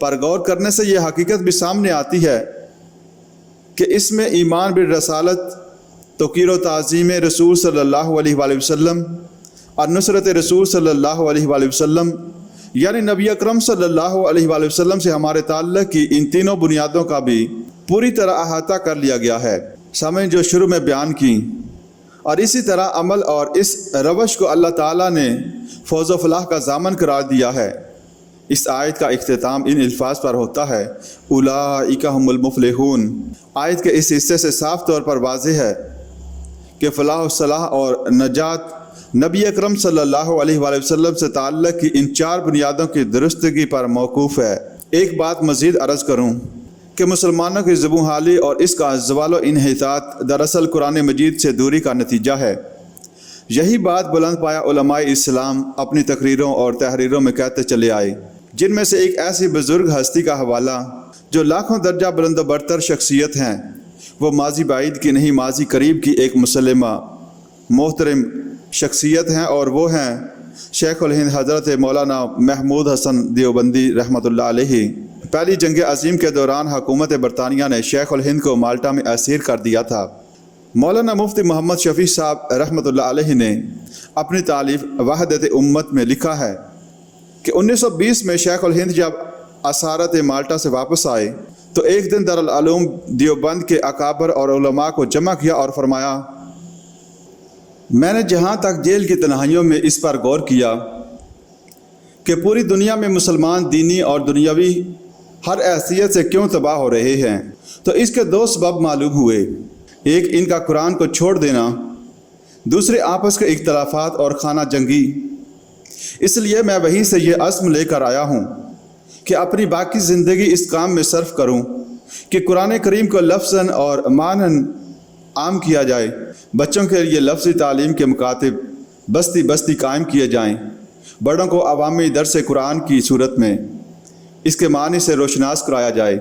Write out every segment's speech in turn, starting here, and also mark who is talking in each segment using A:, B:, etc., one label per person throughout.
A: پر غور کرنے سے یہ حقیقت بھی سامنے آتی ہے کہ اس میں ایمان بالرسالت، توقیر و تعظیم رسول صلی اللہ علیہ وآلہ وسلم اور نصرت رسول صلی اللہ علیہ وآلہ وسلم یعنی نبی اکرم صلی اللہ علیہ وآلہ وسلم سے ہمارے تعلق کی ان تینوں بنیادوں کا بھی پوری طرح احاطہ کر لیا گیا ہے۔ سامعین، جو شروع میں بیان کی اور اسی طرح عمل اور اس روش کو اللہ تعالیٰ نے فوز و فلاح کا ضامن قرار دیا ہے۔ اس آیت کا اختتام ان الفاظ پر ہوتا ہے، اولئک هم المفلحون۔ آیت کے اس حصے سے صاف طور پر واضح ہے کہ فلاح و صلاح اور نجات نبی اکرم صلی اللہ علیہ وآلہ وسلم سے تعلق کی ان چار بنیادوں کی درستگی پر موقوف ہے۔ ایک بات مزید عرض کروں کہ مسلمانوں کی زبوں حالی اور اس کا زوال و انحطاط دراصل قرآن مجید سے دوری کا نتیجہ ہے۔ یہی بات بلند پایا علماء اسلام اپنی تقریروں اور تحریروں میں کہتے چلے آئے، جن میں سے ایک ایسی بزرگ ہستی کا حوالہ جو لاکھوں درجہ بلند و برتر شخصیت ہیں، وہ ماضی بعید کی نہیں ماضی قریب کی ایک مسلمہ محترم شخصیت ہیں، اور وہ ہیں شیخ الہند حضرت مولانا محمود حسن دیوبندی رحمۃ اللہ علیہ۔ پہلی جنگ عظیم کے دوران حکومت برطانیہ نے شیخ الہند کو مالٹا میں اسیر کر دیا تھا۔ مولانا مفتی محمد شفیع صاحب رحمۃ اللہ علیہ نے اپنی تالیف وحدت امت میں لکھا ہے کہ 1920 میں شیخ الہند جب اسارت مالٹا سے واپس آئے تو ایک دن دارالعلوم دیوبند کے اکابر اور علماء کو جمع کیا اور فرمایا، میں نے جہاں تک جیل کی تنہائیوں میں اس پر غور کیا کہ پوری دنیا میں مسلمان دینی اور دنیاوی ہر حیثیت سے کیوں تباہ ہو رہے ہیں، تو اس کے دو سبب معلوم ہوئے۔ ایک ان کا قرآن کو چھوڑ دینا، دوسرے آپس کے اختلافات اور خانہ جنگی۔ اس لیے میں وہیں سے یہ عزم لے کر آیا ہوں کہ اپنی باقی زندگی اس کام میں صرف کروں کہ قرآن کریم کو لفظاً اور معناً عام کیا جائے، بچوں کے لیے لفظی تعلیم کے مکاتب بستی بستی قائم کیے جائیں، بڑوں کو عوامی درس قرآن کی صورت میں اس کے معنی سے روشناس کرایا جائے،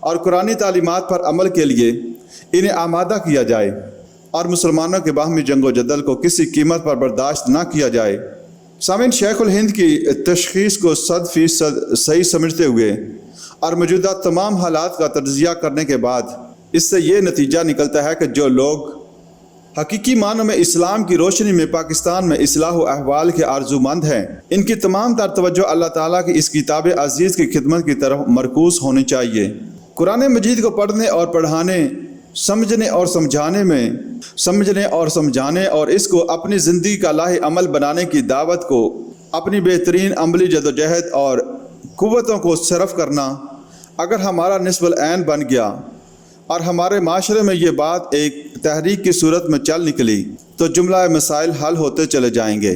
A: اور قرآنی تعلیمات پر عمل کے لیے انہیں آمادہ کیا جائے، اور مسلمانوں کے باہمی جنگ و جدل کو کسی قیمت پر برداشت نہ کیا جائے۔ سامعین، شیخ الہند کی تشخیص کو 100% صحیح سمجھتے ہوئے اور موجودہ تمام حالات کا تجزیہ کرنے کے بعد اس سے یہ نتیجہ نکلتا ہے کہ جو لوگ حقیقی معنوں میں اسلام کی روشنی میں پاکستان میں اصلاح و احوال کے آرزو مند ہیں، ان کی تمام تر توجہ اللہ تعالیٰ کی اس کتاب عزیز کی خدمت کی طرف مرکوز ہونی چاہیے۔ قرآن مجید کو پڑھنے اور پڑھانے، سمجھنے اور سمجھانے اور اس کو اپنی زندگی کا لاہ عمل بنانے کی دعوت کو اپنی بہترین عملی جدوجہد اور قوتوں کو صرف کرنا اگر ہمارا نصف العین بن گیا اور ہمارے معاشرے میں یہ بات ایک تحریک کی صورت میں چل نکلی تو جملہ مسائل حل ہوتے چلے جائیں گے۔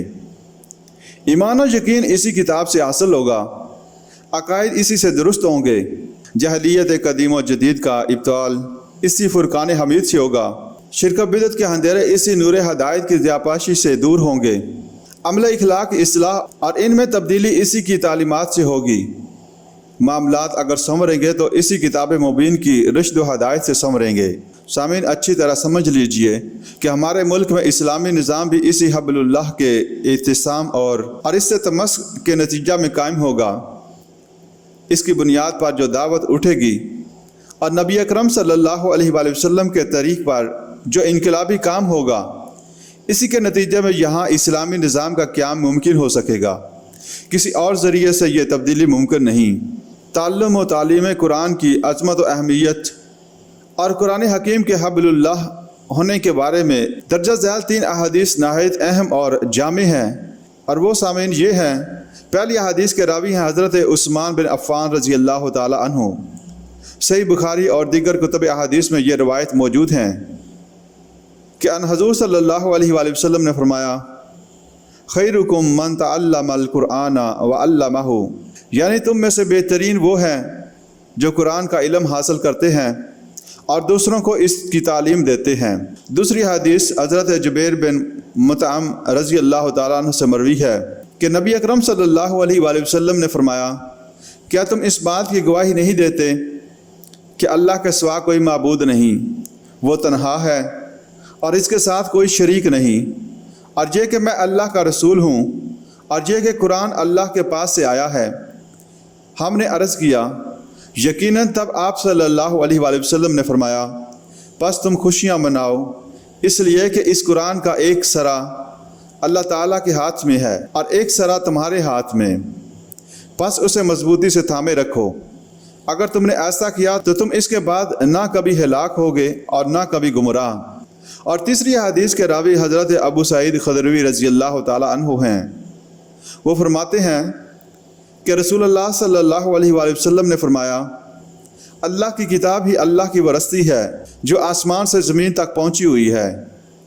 A: ایمان و یقین اسی کتاب سے حاصل ہوگا، عقائد اسی سے درست ہوں گے، جہلیت قدیم و جدید کا ابطال اسی فرقان حمید سے ہوگا، شرک و بدعت کے اندھیرے اسی نور ہدایت کی ضیاپاشی سے دور ہوں گے، عمل اخلاق کی اصلاح اور ان میں تبدیلی اسی کی تعلیمات سے ہوگی۔ معاملات اگر سنوریں گے تو اسی کتاب مبین کی رشد و ہدایت سے سنوریں گے۔ سامعین، اچھی طرح سمجھ لیجئے کہ ہمارے ملک میں اسلامی نظام بھی اسی حبل اللہ کے اعتصام اور اس سے تمسک کے نتیجہ میں قائم ہوگا۔ اس کی بنیاد پر جو دعوت اٹھے گی اور نبی اکرم صلی اللہ علیہ وآلہ وسلم کے طریق پر جو انقلابی کام ہوگا، اسی کے نتیجے میں یہاں اسلامی نظام کا قیام ممکن ہو سکے گا۔ کسی اور ذریعے سے یہ تبدیلی ممکن نہیں۔ تعلم و تعلیم قرآن کی عظمت و اہمیت اور قرآن حکیم کے حبل اللہ ہونے کے بارے میں درجہ ذیل 3 احادیث نہایت اہم اور جامع ہیں، اور وہ سامعین یہ ہیں۔ پہلی احادیث کے راوی ہیں حضرت عثمان بن عفان رضی اللہ تعالی عنہ۔ صحیح بخاری اور دیگر کتب احادیث میں یہ روایت موجود ہیں کہ ان حضور صلی اللہ علیہ وآلہ وسلم نے فرمایا، خیرکم من تعلم القرآن وعلمہ، یعنی تم میں سے بہترین وہ ہیں جو قرآن کا علم حاصل کرتے ہیں اور دوسروں کو اس کی تعلیم دیتے ہیں۔ دوسری حدیث حضرت جبیر بن مطعم رضی اللہ تعالیٰ عنہ سے مروی ہے کہ نبی اکرم صلی اللہ علیہ وآلہ وسلم نے فرمایا، کیا تم اس بات کی گواہی نہیں دیتے کہ اللہ کے سوا کوئی معبود نہیں، وہ تنہا ہے اور اس کے ساتھ کوئی شریک نہیں، اور یہ کہ میں اللہ کا رسول ہوں، اور یہ کہ قرآن اللہ کے پاس سے آیا ہے۔ ہم نے عرض کیا یقیناً تب آپ صلی اللہ علیہ وآلہ وسلم نے فرمایا بس تم خوشیاں مناؤ اس لیے کہ اس قرآن کا ایک سرا اللہ تعالیٰ کے ہاتھ میں ہے اور ایک سرا تمہارے ہاتھ میں، بس اسے مضبوطی سے تھامے رکھو۔ اگر تم نے ایسا کیا تو تم اس کے بعد نہ کبھی ہلاک ہوگے اور نہ کبھی گمراہ۔ اور تیسری حدیث کے راوی حضرت ابو سعید خدروی رضی اللہ تعالیٰ عنہ ہیں۔ وہ فرماتے ہیں کہ رسول اللہ صلی اللہ علیہ وآلہ وسلم نے فرمایا اللہ کی کتاب ہی اللہ کی ورثی ہے جو آسمان سے زمین تک پہنچی ہوئی ہے۔